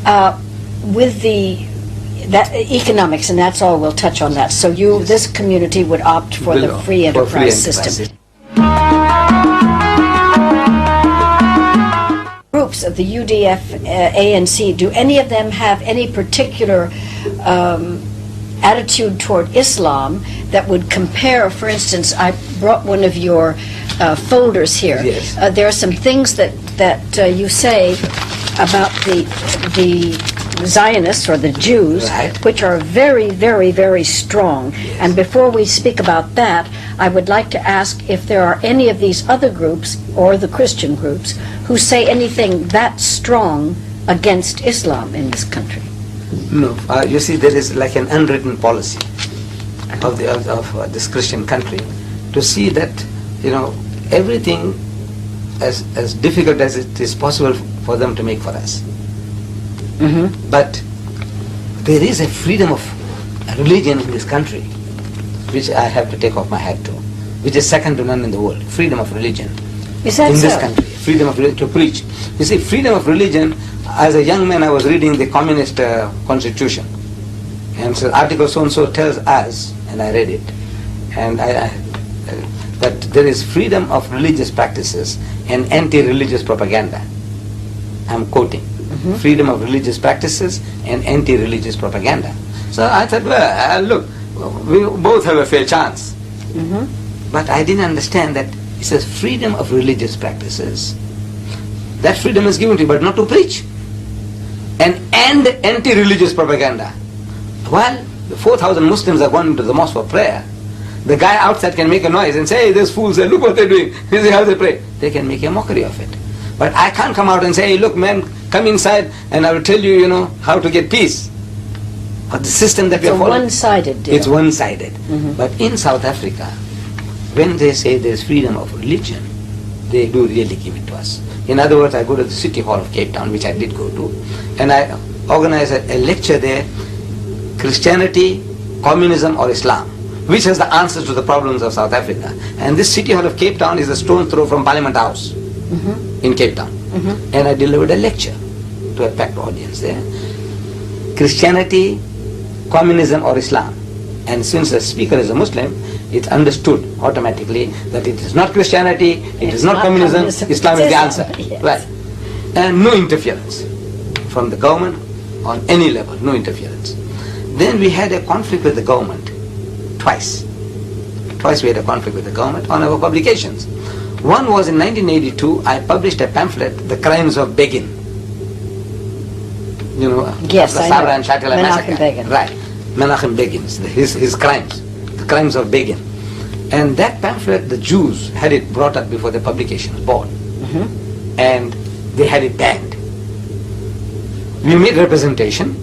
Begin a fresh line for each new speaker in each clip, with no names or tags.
With that economics, and that's all, we'll touch on that. So this community would opt for the free enterprise system. Groups of the UDF, ANC, do any of them have any particular attitude toward Islam that would compare? For instance, I brought one of your folders here.
Yes.
There are some things that you say about the Zionists or the Jews,
right,
which are very, very, very strong.
Yes.
And before we speak about that, I would like to ask if there are any of these other groups, or the Christian groups, who say anything that strong against Islam in this country.
No, you see, there is like an unwritten policy of this Christian country to see that, you know, everything as difficult as it is possible for them to make for us.
Mm-hmm.
But there is a freedom of religion in this country, which I have to take off my hat to, which is second to none in the world. Freedom of religion.
Is that
in
so?
this country? Freedom of religion to preach. You see, freedom of religion. As a young man, I was reading the communist constitution, and so Article so and so tells us, and I read it, and that there is freedom of religious practices and anti-religious propaganda. I'm quoting.
Mm-hmm.
Freedom of religious practices and anti-religious propaganda. So I thought, well, look, we both have a fair chance.
Mm-hmm.
But I didn't understand that it says freedom of religious practices. That freedom is given to you, but not to preach. And anti-religious propaganda. While the 4,000 Muslims are going to the mosque for prayer, the guy outside can make a noise and say, hey, those fools, look what they're doing. This is how they pray. They can make a mockery of it. But I can't come out and say, hey, look, man, come inside and I will tell you, you know, how to get peace. But the system that we are following,
one-sided deal.
it's one-sided.
Mm-hmm.
But in South Africa, when they say there's freedom of religion, they do really give it to us. In other words, I go to the City Hall of Cape Town, which I did go to, and I organize a lecture there, Christianity, Communism or Islam, which has the answers to the problems of South Africa. And this City Hall of Cape Town is a stone's throw from Parliament House. Mm-hmm. in Cape Town. Mm-hmm. And I delivered a lecture to a packed audience there. Christianity, communism or Islam. And since the speaker is a Muslim, it's understood automatically that it is not Christianity, it is not communism, Islam is the answer.
Yes.
Right. And no interference from the government on any level, no interference. Then we had a conflict with the government twice. Twice we had a conflict with the government on our publications. One was in 1982, I published a pamphlet, The Crimes of Begin. You know,
yes,
the
I
Sabra
know.
and Shatila massacre.
Begin.
Right. Menachem Begin, his crimes, The Crimes of Begin. And that pamphlet, the Jews had it brought up before the publications board. Mm-hmm. And they had it banned. We made representation,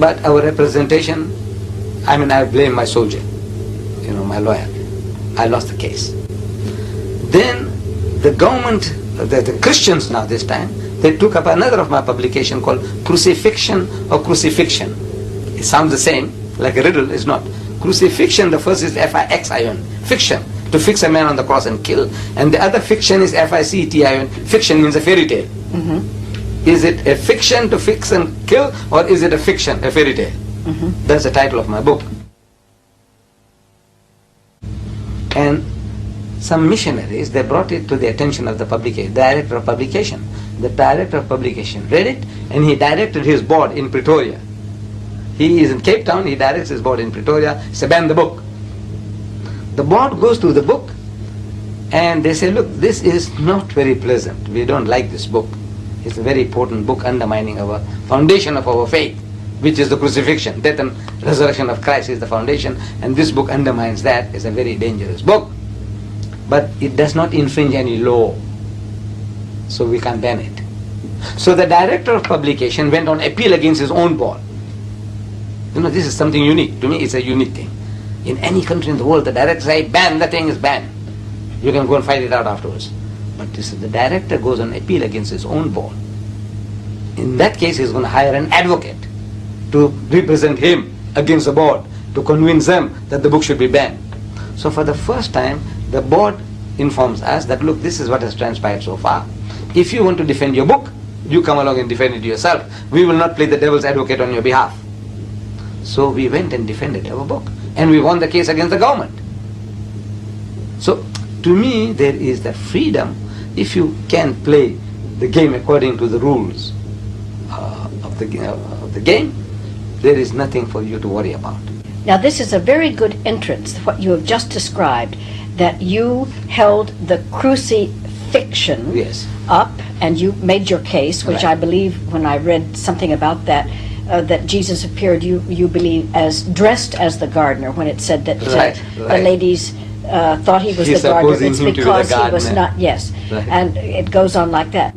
but our representation, I blame my soldier, my lawyer. I lost the case. Then the government, the Christians now this time, they took up another of my publication called Crucifixion or Crucifixion. It sounds the same, like a riddle, it's not. Crucifixion, the first is F-I-X-I-O-N, fiction, to fix a man on the cross and kill. And the other fiction is F-I-C-T-I-O-N, fiction means a fairy tale. Mm-hmm. Is it a fiction to fix and kill, or is it a fiction, a fairy tale? Mm-hmm. That's the title of my book. And some missionaries, they brought it to the attention of the director of publication. The director of publication read it, and he directed his board in Pretoria. He is in Cape Town, he directs his board in Pretoria, say, ban the book. The board goes through the book, and they say, look, this is not very pleasant. We don't like this book. It's a very important book undermining our foundation of our faith, which is the crucifixion. Death and resurrection of Christ is the foundation, and this book undermines that. It's a very dangerous book. But it does not infringe any law, so we can't ban it. So the director of publication went on appeal against his own board. This is something unique. To me, it's a unique thing. In any country in the world, the director says, ban, the thing is banned. You can go and fight it out afterwards. But this is the director goes on appeal against his own board. In that case, he's going to hire an advocate to represent him against the board, to convince them that the book should be banned. So for the first time, the board informs us that, look, this is what has transpired so far. If you want to defend your book, You come along and defend it yourself. We will not play the devil's advocate on your behalf. So we went and defended our book. And we won the case against the government. So to me, there is the freedom. If you can play the game according to the rules of the game, there is nothing for you to worry about.
Now this is a very good entrance, what you have just described, that you held the crucifixion
Yes.
up and you made your case, which
Right.
I believe when I read something about that, that Jesus appeared, you believe, as dressed as the gardener, when it said that
Right,
the
right.
ladies thought he was
He's
the gardener.
supposing
It's
him to be the
because he was
gardener.
not, yes.
Right.
And it goes on like that.